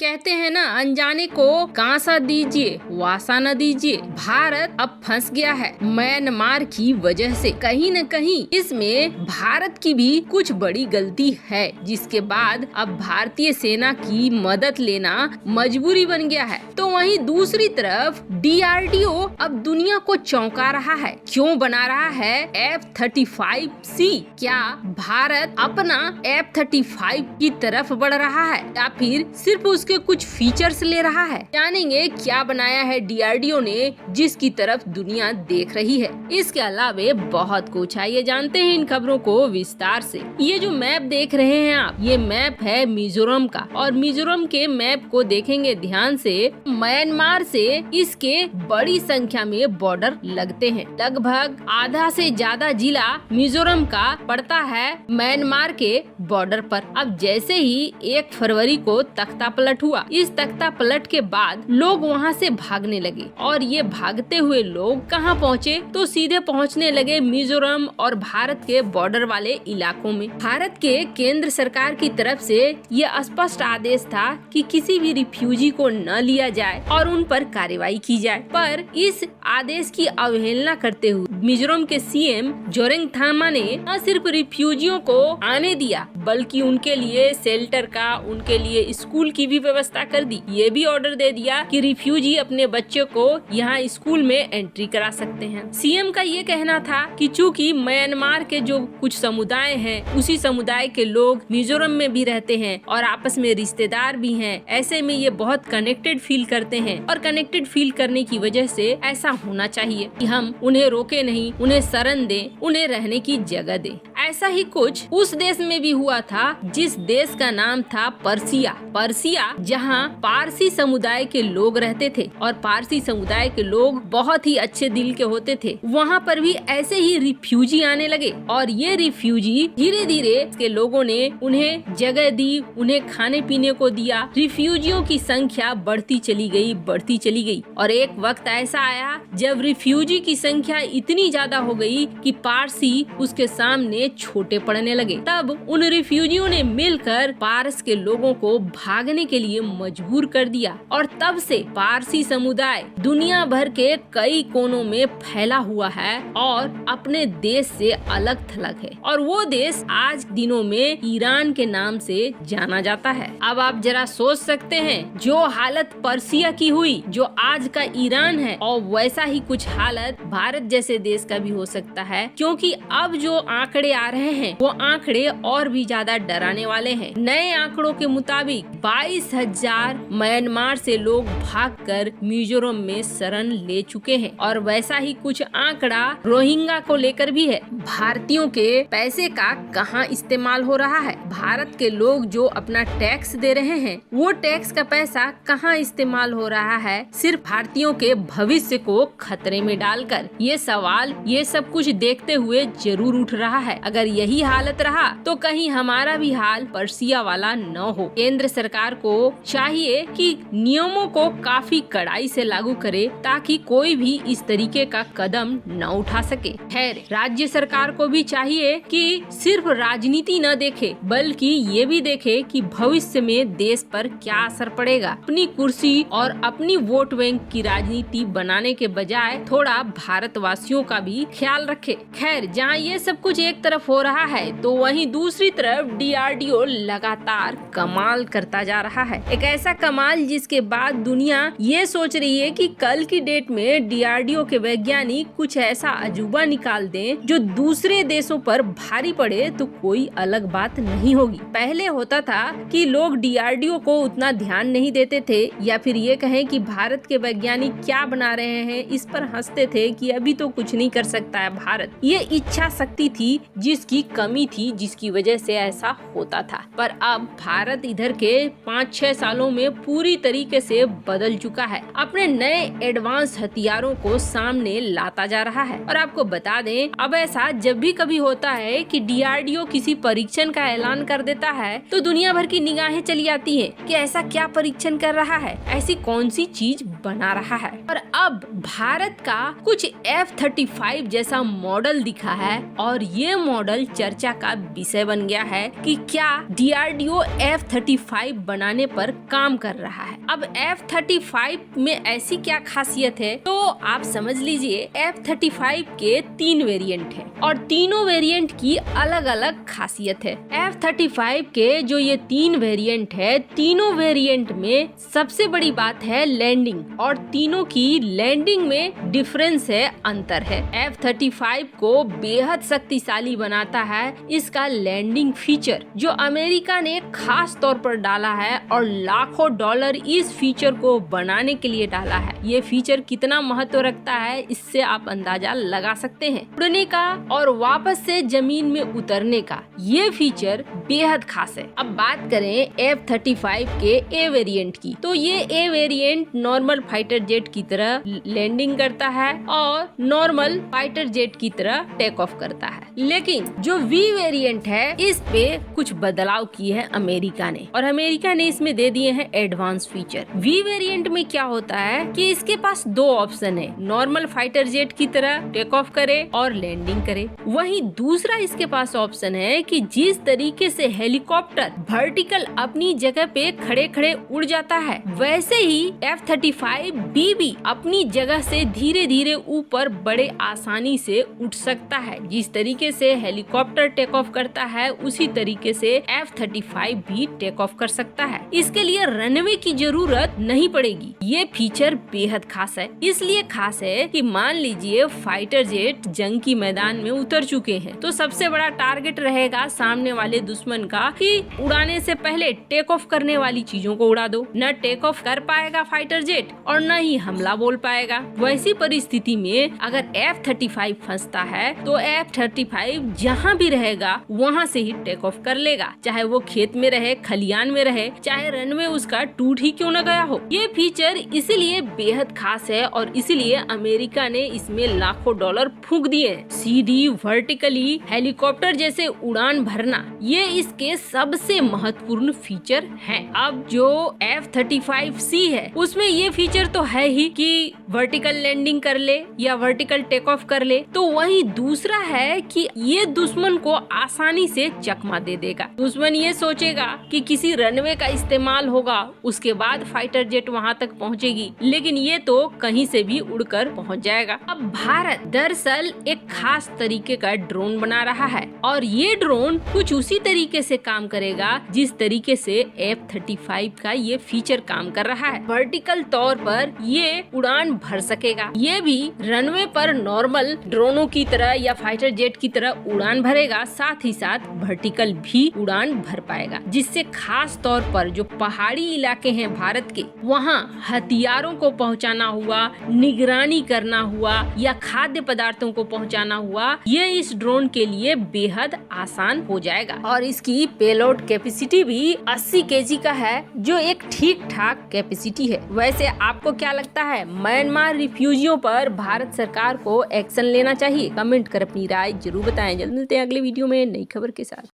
कहते हैं ना, अनजाने को कांसा दीजिए वासा न दीजिए। भारत अब फंस गया है म्यांमार की वजह से। कहीं न कहीं इसमें भारत की भी कुछ बड़ी गलती है, जिसके बाद अब भारतीय सेना की मदद लेना मजबूरी बन गया है। तो वहीं दूसरी तरफ DRDO अब दुनिया को चौंका रहा है। क्यों बना रहा है F-35C? क्या भारत अपना F-35 की तरफ बढ़ रहा है या फिर सिर्फ उसके कुछ फीचर्स ले रहा है? जानेंगे क्या बनाया है DRDO ने जिसकी तरफ दुनिया देख रही है। इसके अलावे बहुत कुछ है, ये जानते हैं इन खबरों को विस्तार से। ये जो मैप देख रहे हैं आप, ये मैप है मिजोरम का, और मिजोरम के मैप को देखेंगे ध्यान से, म्यांमार से इसके बड़ी संख्या में बॉर्डर लगते हैं। लगभग आधा से ज्यादा जिला मिजोरम का पड़ता है म्यांमार के बॉर्डर पर। अब जैसे ही 1 फरवरी को तख्ता पलट हुआ, इस तख्ता पलट के बाद लोग वहाँ से भागने लगे, और ये भागते हुए लोग कहाँ पहुँचे? तो सीधे पहुँचने लगे मिजोरम और भारत के बॉर्डर वाले इलाकों में। भारत के केंद्र सरकार की तरफ से ये स्पष्ट आदेश था कि किसी भी रिफ्यूजी को न लिया जाए और उन पर कार्रवाई की जाए। पर इस आदेश की अवहेलना करते हुए मिजोरम के CM जोरैंगथामा ने न सिर्फ रिफ्यूजियों को आने दिया, बल्कि उनके लिए शेल्टर का, उनके लिए स्कूल की भी व्यवस्था कर दी। ये भी ऑर्डर दे दिया कि रिफ्यूजी अपने बच्चों को यहाँ स्कूल में एंट्री करा सकते हैं। CM का ये कहना था कि चूंकि म्यांमार के जो कुछ समुदाय हैं, उसी समुदाय के लोग मिजोरम में भी रहते हैं और आपस में रिश्तेदार भी हैं, ऐसे में ये बहुत कनेक्टेड फील करते हैं, और कनेक्टेड फील करने की वजह से ऐसा होना चाहिए कि हम उन्हें रोके नहीं, उन्हें शरण दें, उन्हें रहने की जगह दें। ऐसा ही कुछ उस देश में भी हुआ था जिस देश का नाम था पर्सिया, जहाँ पारसी समुदाय के लोग रहते थे, और पारसी समुदाय के लोग बहुत ही अच्छे दिल के होते थे। वहाँ पर भी ऐसे ही रिफ्यूजी आने लगे, और ये रिफ्यूजी धीरे धीरे के लोगों ने उन्हें जगह दी, उन्हें खाने पीने को दिया। रिफ्यूजियों की संख्या बढ़ती चली गई, और एक वक्त ऐसा आया जब रिफ्यूजी की संख्या इतनी ज्यादा हो गई कि पारसी उसके सामने छोटे पड़ने लगे। तब उन रिफ्यूजियों ने मिलकर पारस के लोगों को भागने के लिए मजबूर कर दिया, और तब से पारसी समुदाय दुनिया भर के कई कोनों में फैला हुआ है और अपने देश से अलग थलग है, और वो देश आज दिनों में ईरान के नाम से जाना जाता है। अब आप जरा सोच सकते हैं, जो हालत पर्सिया की हुई, जो आज का ईरान है, और वैसा ही कुछ हालत भारत जैसे देश का भी हो सकता है, क्योंकि अब जो आंकड़े आ रहे हैं वो आंकड़े और भी ज्यादा डराने वाले हैं। नए आंकड़ों के मुताबिक 22,000 म्यांमार से लोग भागकर मिजोरम में शरण ले चुके हैं, और वैसा ही कुछ आंकड़ा रोहिंग्या को लेकर भी है। भारतीयों के पैसे का कहाँ इस्तेमाल हो रहा है? भारत के लोग जो अपना टैक्स दे रहे हैं, वो टैक्स का पैसा कहाँ इस्तेमाल हो रहा है? सिर्फ भारतीयों के भविष्य को खतरे में डालकर। ये सवाल, ये सब कुछ देखते हुए जरूर उठ रहा है। अगर यही हालत रहा तो कहीं हमारा भी हाल पर्सिया वाला न हो। केंद्र सरकार को चाहिए कि नियमों को काफी कड़ाई से लागू करे, ताकि कोई भी इस तरीके का कदम न उठा सके। खैर, राज्य सरकार को भी चाहिए कि सिर्फ राजनीति न देखे, बल्कि ये भी देखे कि भविष्य में देश पर क्या असर पड़ेगा। अपनी कुर्सी और अपनी वोट बैंक की राजनीति बनाने के बजाय थोड़ा भारतवासियों का भी ख्याल रखे। खैर, जहाँ ये सब कुछ एक तरफ हो रहा है, तो वहीं दूसरी तरफ DRDO लगातार कमाल करता जा रहा है। एक ऐसा कमाल जिसके बाद दुनिया ये सोच रही है कि कल की डेट में DRDO के वैज्ञानिक कुछ ऐसा अजूबा निकाल दें जो दूसरे देशों पर भारी पड़े तो कोई अलग बात नहीं होगी। पहले होता था कि लोग DRDO को उतना ध्यान नहीं देते थे, या फिर ये कहें कि भारत के वैज्ञानिक क्या बना रहे हैं, इस पर हंसते थे कि अभी तो कुछ नहीं कर सकता है भारत। ये इच्छा शक्ति थी जिसकी कमी थी, जिसकी वजह से ऐसा होता था। पर अब भारत इधर के 5-6 सालों में पूरी तरीके से बदल चुका है, अपने नए एडवांस हथियारों को सामने लाता जा रहा है। और आपको बता दें, अब ऐसा जब भी कभी होता है कि DRDO किसी परीक्षण का ऐलान कर देता है, तो दुनिया भर की निगाहें चली जाती हैं कि ऐसा क्या परीक्षण कर रहा है, ऐसी कौन सी चीज बना रहा है। और अब भारत का कुछ F-35 जैसा मॉडल दिखा है, और ये मॉडल चर्चा का विषय बन गया है कि क्या DRDO F-35 बनाने पर काम कर रहा है। अब F-35 में ऐसी क्या खासियत है, तो आप समझ लीजिए F-35 के 3 वेरिएंट हैं और तीनों वेरिएंट की अलग अलग खासियत है। F-35 के जो ये 3 वेरिएंट है, तीनों वेरिएंट में सबसे बड़ी बात है लैंडिंग, और तीनों की लैंडिंग में डिफरेंस है, अंतर है। F-35 को बेहद शक्तिशाली बनाता है इसका लैंडिंग फीचर, जो अमेरिका ने खास तौर पर डाला है और लाखों डॉलर इस फीचर को बनाने के लिए डाला है। ये फीचर कितना महत्व रखता है इससे आप अंदाजा लगा सकते हैं। उड़ने का और वापस से जमीन में उतरने का ये फीचर बेहद खास है। अब बात करें F-35 के ए वेरिएंट की, तो ये ए वेरिएंट नॉर्मल फाइटर जेट की तरह लैंडिंग करता है और नॉर्मल फाइटर जेट की तरह टेक ऑफ करता है। लेकिन जो वी वेरिएंट है इस पे कुछ बदलाव किए हैं अमेरिका ने, और अमेरिका ने इसमें दे दिए हैं एडवांस फीचर। वी वेरिएंट में क्या होता है कि इसके पास 2 ऑप्शन है, नॉर्मल फाइटर जेट की तरह टेक ऑफ करे और लैंडिंग करे। वहीं दूसरा इसके पास ऑप्शन है कि जिस तरीके से हेलीकॉप्टर वर्टिकल अपनी जगह पे खड़े खड़े उड़ जाता है, वैसे ही F-35B भी अपनी जगह से धीरे धीरे ऊपर बड़े आसानी से उठ सकता है। जिस तरीके से हेलीकॉप्टर टेक ऑफ करता है उसी तरीके से F-35 भी टेक ऑफ कर सकता है। इसके लिए रनवे की जरूरत नहीं पड़ेगी। ये फीचर बेहद खास है, इसलिए खास है कि मान लीजिए फाइटर जेट जंग की मैदान में उतर चुके हैं, तो सबसे बड़ा टारगेट रहेगा सामने वाले दुश्मन का कि उड़ाने से पहले टेक ऑफ करने वाली चीजों को उड़ा दो। न टेक ऑफ कर पाएगा फाइटर जेट और न ही हमला बोल पाएगा। वैसी परिस्थिति में अगर F-35 फंसता है तो F-35 जहाँ भी रहेगा वहाँ से ही टेक ऑफ कर लेगा, चाहे वो खेत में रहे, खलियान में रहे, चाहे रनवे उसका टूट ही क्यों न गया हो। ये फीचर इसीलिए बेहद खास है और इसीलिए अमेरिका ने इसमें लाखों डॉलर फूंक दिए। सीधी वर्टिकली हेलीकॉप्टर जैसे उड़ान भरना ये इसके सबसे महत्वपूर्ण फीचर है। अब जो F-35C है उसमें ये फीचर तो है ही कि वर्टिकल लैंडिंग कर ले या वर्टिकल टेक ऑफ कर ले, तो वहीं दूसरा है कि ये दुश्मन को आसानी से चकमा दे देगा। दुश्मन ये सोचेगा कि किसी रनवे का इस्तेमाल होगा, उसके बाद फाइटर जेट वहां तक पहुंचेगी, लेकिन ये तो कहीं से भी उड़कर पहुंच जाएगा। अब भारत दरअसल एक खास तरीके का ड्रोन बना रहा है और ये ड्रोन कुछ उसी तरीके से काम करेगा जिस तरीके से F-35 का ये फीचर काम कर रहा है। वर्टिकल तौर पर ये उड़ान भर सकेगा, ये भी रनवे पर नॉर्मल ड्रोनों की तरह या फाइटर जेट की तरह उड़ान भरेगा, साथ ही साथ वर्टिकल भी उड़ान भर पाएगा, जिससे खास तौर पर जो पहाड़ी इलाके हैं भारत के, वहाँ हथियारों को पहुँचाना हुआ, निगरानी करना हुआ या खाद्य पदार्थों को पहुँचाना हुआ, ये इस ड्रोन के लिए बेहद आसान हो जाएगा। और इसकी पेलोड कैपेसिटी भी 80 kg का है, जो एक ठीक ठाक कैपेसिटी है। वैसे आपको क्या लगता है, म्यांमार रिफ्यूजियों पर भारत सरकार को एक्शन लेना चाहिए? कमेंट कर अपनी राय जरूर बताएं। जल्द मिलते हैं अगले वीडियो में नई खबर के साथ।